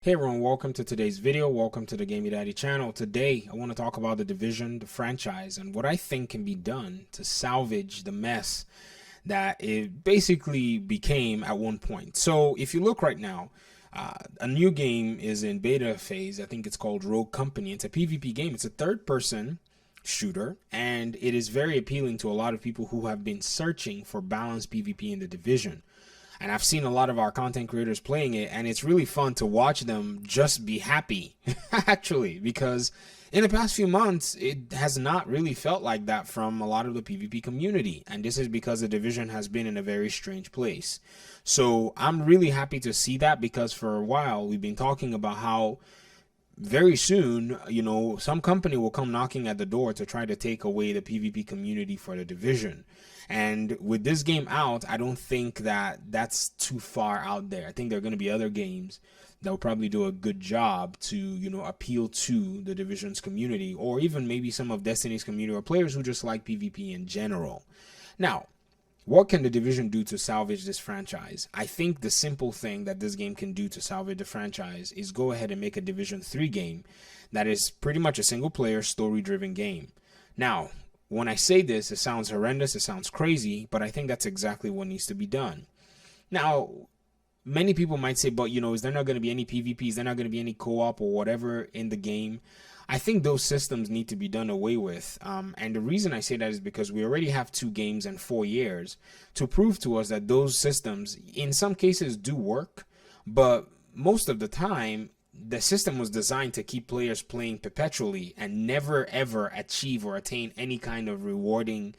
Hey everyone, welcome to today's video. Welcome to the Gamey Daddy channel. Today, I want to talk about the Division, the franchise, and what I think can be done to salvage the mess that it basically became at one point. So if you look right now, a new game is in beta phase. I think it's called Rogue Company. It's a PvP game. It's a third-person shooter, and it is very appealing to a lot of people who have been searching for balanced PvP in the Division. And I've seen a lot of our content creators playing it, and it's really fun to watch them just be happy, actually, because in the past few months, it has not really felt like that from a lot of the PvP community. And this is because the Division has been in a very strange place. So I'm really happy to see that, because for a while, we've been talking about how very soon, some company will come knocking at the door to try to take away the PvP community for the Division. And with this game out, I don't think that that's too far out there. I think there are going to be other games that will probably do a good job to, appeal to the Division's community, or even maybe some of Destiny's community, or players who just like PvP in general. Now, what can the Division do to salvage this franchise? I think the simple thing that this game can do to salvage the franchise is go ahead and make a Division 3 game that is pretty much a single player story driven game. Now, when I say this, it sounds horrendous, it sounds crazy, but I think that's exactly what needs to be done. Now, many people might say, but is there not going to be any PvP? Is there not going to be any co-op or whatever in the game? I think those systems need to be done away with. And the reason I say that is because we already have 2 games and 4 years to prove to us that those systems, in some cases, do work. But most of the time, the system was designed to keep players playing perpetually and never ever achieve or attain any kind of rewarding,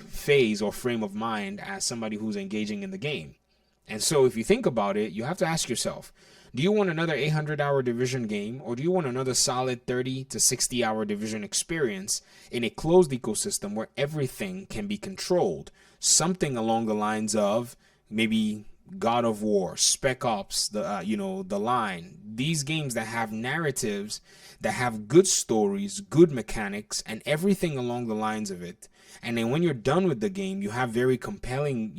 phase or frame of mind as somebody who's engaging in the game. And so if you think about it, you have to ask yourself, do you want another 800-hour Division game, or do you want another solid 30 to 60-hour Division experience in a closed ecosystem where everything can be controlled? Something along the lines of maybe God of War, Spec Ops, the Line. These games that have narratives, that have good stories, good mechanics, and everything along the lines of it. And then when you're done with the game, you have very compelling,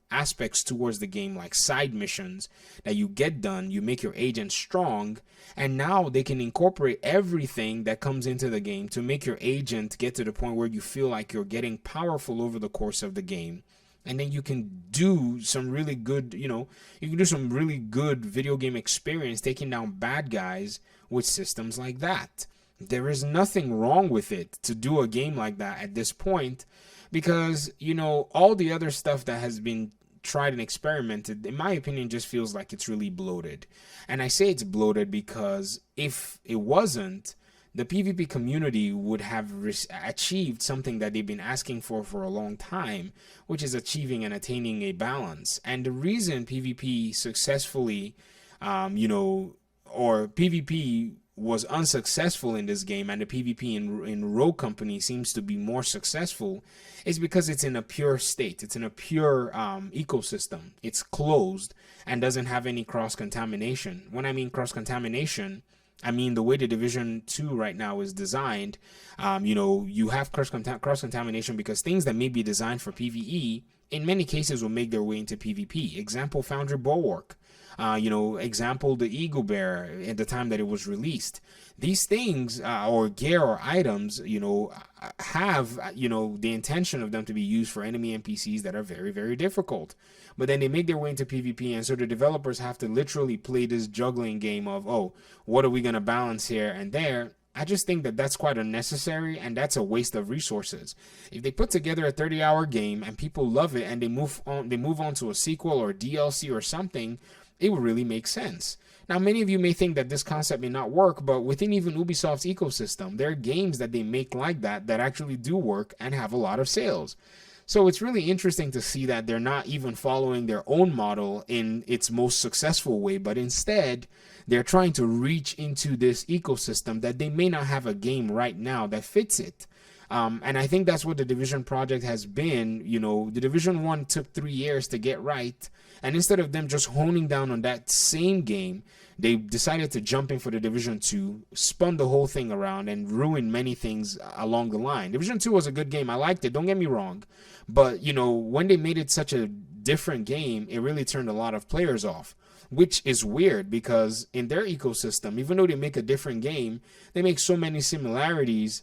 aspects towards the game, like side missions that you get done. You make your agent strong, and now they can incorporate everything that comes into the game to make your agent get to the point where you feel like you're getting powerful over the course of the game. And then you can do some really good, you can do some really good video game experience taking down bad guys with systems like that. There is nothing wrong with it to do a game like that at this point, because, all the other stuff that has been tried and experimented, in my opinion, just feels like it's really bloated. And I say it's bloated because if it wasn't, the PvP community would have achieved something that they've been asking for a long time, which is achieving and attaining a balance. And the reason PvP successfully, or PvP was unsuccessful in this game, and the PvP in Rogue Company seems to be more successful, is because it's in a pure state. It's in a pure ecosystem. It's closed and doesn't have any cross-contamination. When I mean cross-contamination, I mean the way the Division 2 right now is designed. You have cross-contamination because things that may be designed for PvE, in many cases, will make their way into PvP. Example, Foundry Bulwark. Example, the Eagle Bear at the time that it was released. These things, or gear or items, have, the intention of them to be used for enemy NPCs that are very, very difficult. But then they make their way into PvP, and so the developers have to literally play this juggling game of, oh, what are we going to balance here and there? I just think that that's quite unnecessary, and that's a waste of resources. If they put together a 30-hour game and people love it and they move on to a sequel or DLC or something, it would really make sense. Now, many of you may think that this concept may not work, but within even Ubisoft's ecosystem, there are games that they make like that actually do work and have a lot of sales. So it's really interesting to see that they're not even following their own model in its most successful way, but instead they're trying to reach into this ecosystem that they may not have a game right now that fits it. And I think that's what the Division project has been. The Division 1 took 3 years to get right. And instead of them just honing down on that same game, they decided to jump in for the Division 2, spun the whole thing around, and ruined many things along the line. Division 2 was a good game. I liked it. Don't get me wrong. But, when they made it such a different game, it really turned a lot of players off. which is weird because in their ecosystem, even though they make a different game, they make so many similarities.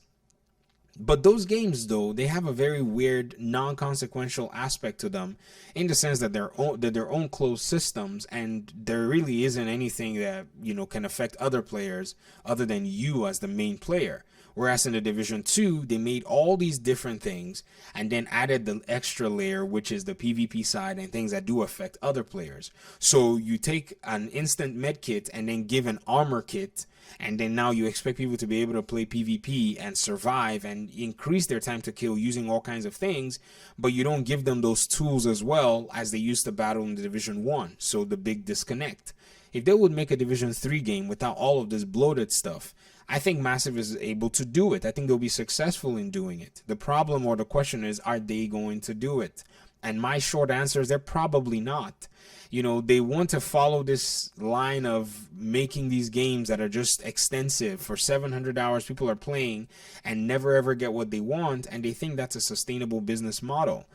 But those games, though, they have a very weird, non-consequential aspect to them, in the sense that they're their own closed systems, and there really isn't anything that can affect other players other than you as the main player. Whereas in the Division 2, they made all these different things and then added the extra layer, which is the PvP side and things that do affect other players. So you take an instant med kit and then give an armor kit, and then now you expect people to be able to play PvP and survive and increase their time to kill using all kinds of things, but you don't give them those tools as well as they used to battle in the Division 1. So the big disconnect. If they would make a Division 3 game without all of this bloated stuff, I think Massive is able to do it. I think they'll be successful in doing it. The problem or the question is, are they going to do it? And my short answer is they're probably not. They want to follow this line of making these games that are just extensive. For 700 hours, people are playing and never ever get what they want, and they think that's a sustainable business model.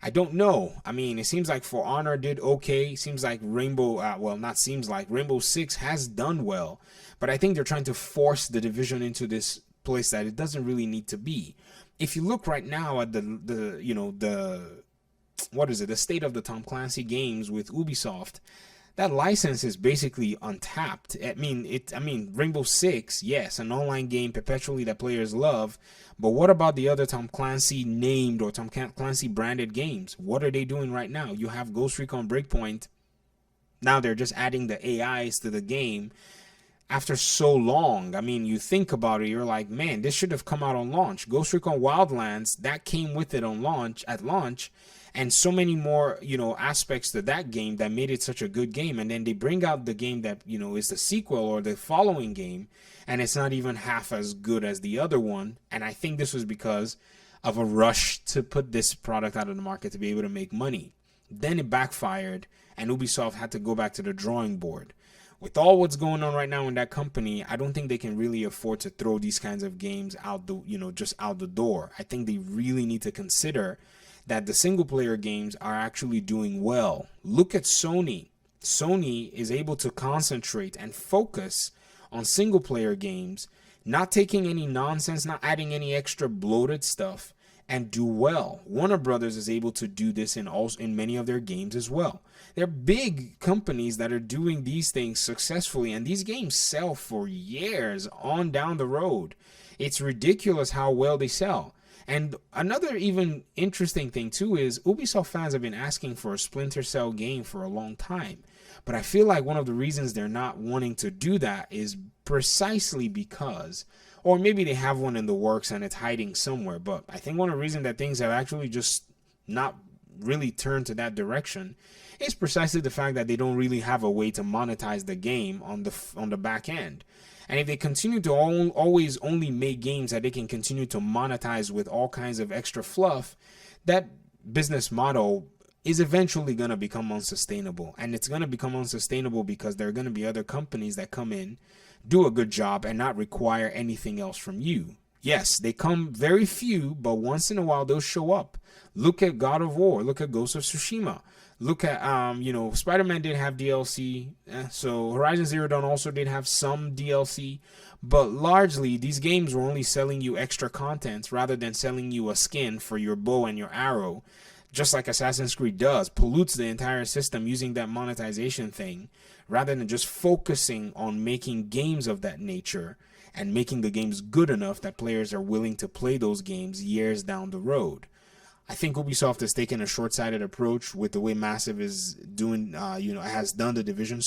I don't know. I mean, it seems like For Honor did okay. It seems like Rainbow Six has done well. But I think they're trying to force the Division into this place that it doesn't really need to be. If you look right now at the state of the Tom Clancy games with Ubisoft, that license is basically untapped. I mean, Rainbow Six, yes, an online game perpetually that players love, but what about the other Tom Clancy named or Tom Clancy branded games? What are they doing right now? You have Ghost Recon Breakpoint. Now they're just adding the AIs to the game after so long. I mean, you think about it, you're like, man, this should have come out on launch. Ghost Recon Wildlands, that came with it on launch, and so many more, aspects to that game that made it such a good game. And then they bring out the game that, is the sequel or the following game, and it's not even half as good as the other one. And I think this was because of a rush to put this product out of the market to be able to make money. Then it backfired, and Ubisoft had to go back to the drawing board. With all what's going on right now in that company, I don't think they can really afford to throw these kinds of games out just out the door. I think they really need to consider that the single player games are actually doing well. Look at Sony. Sony is able to concentrate and focus on single player games, not taking any nonsense, not adding any extra bloated stuff, and do well. Warner Brothers is able to do this in many of their games as well. They're big companies that are doing these things successfully, and these games sell for years on down the road. It's ridiculous how well they sell. And another even interesting thing too is Ubisoft fans have been asking for a Splinter Cell game for a long time. But I feel like one of the reasons they're not wanting to do that is precisely because, or maybe they have one in the works and it's hiding somewhere, but I think one of the reasons that things have actually just not really turned to that direction is precisely the fact that they don't really have a way to monetize the game on the back end. And if they continue to always only make games that they can continue to monetize with all kinds of extra fluff, that business model is eventually going to become unsustainable. And it's going to become unsustainable because there are going to be other companies that come in, do a good job, and not require anything else from you. Yes, they come very few, but once in a while they'll show up. Look at God of War. Look at Ghost of Tsushima. Look at, Spider-Man did have DLC. So Horizon Zero Dawn also did have some DLC. But largely, these games were only selling you extra content rather than selling you a skin for your bow and your arrow. Just like Assassin's Creed does, pollutes the entire system using that monetization thing, rather than just focusing on making games of that nature and making the games good enough that players are willing to play those games years down the road. I think Ubisoft has taken a short-sighted approach with the way Massive is doing, has done the Division,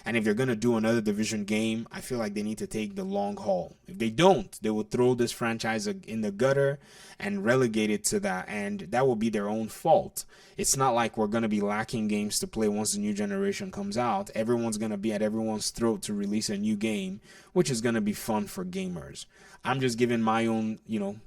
And if they're going to do another Division game, I feel like they need to take the long haul. If they don't, they will throw this franchise in the gutter and relegate it to that, and that will be their own fault. It's not like we're going to be lacking games to play once the new generation comes out. Everyone's going to be at everyone's throat to release a new game, which is going to be fun for gamers. I'm just giving my own,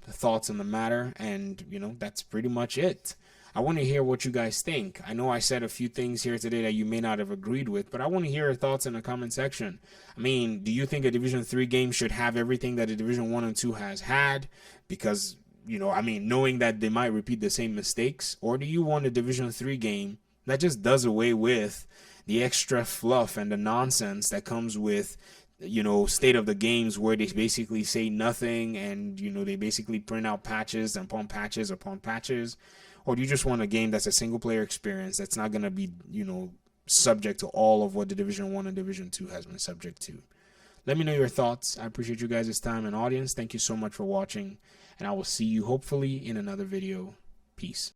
thoughts on the matter, and, that's pretty much it. I want to hear what you guys think. I know I said a few things here today that you may not have agreed with, but I want to hear your thoughts in the comment section. I mean, do you think a Division 3 game should have everything that a Division 1 and 2 has had? Because, knowing that they might repeat the same mistakes? Or do you want a Division 3 game that just does away with the extra fluff and the nonsense that comes with, you know, state of the games, where they basically say nothing and, you know, they basically print out patches and upon patches upon patches? Or do you just want a game that's a single player experience that's not going to be, you know, subject to all of what the Division 1 and Division 2 has been subject to? Let me know your thoughts. I appreciate you guys' time and audience. Thank you so much for watching, and I will see you hopefully in another video. Peace.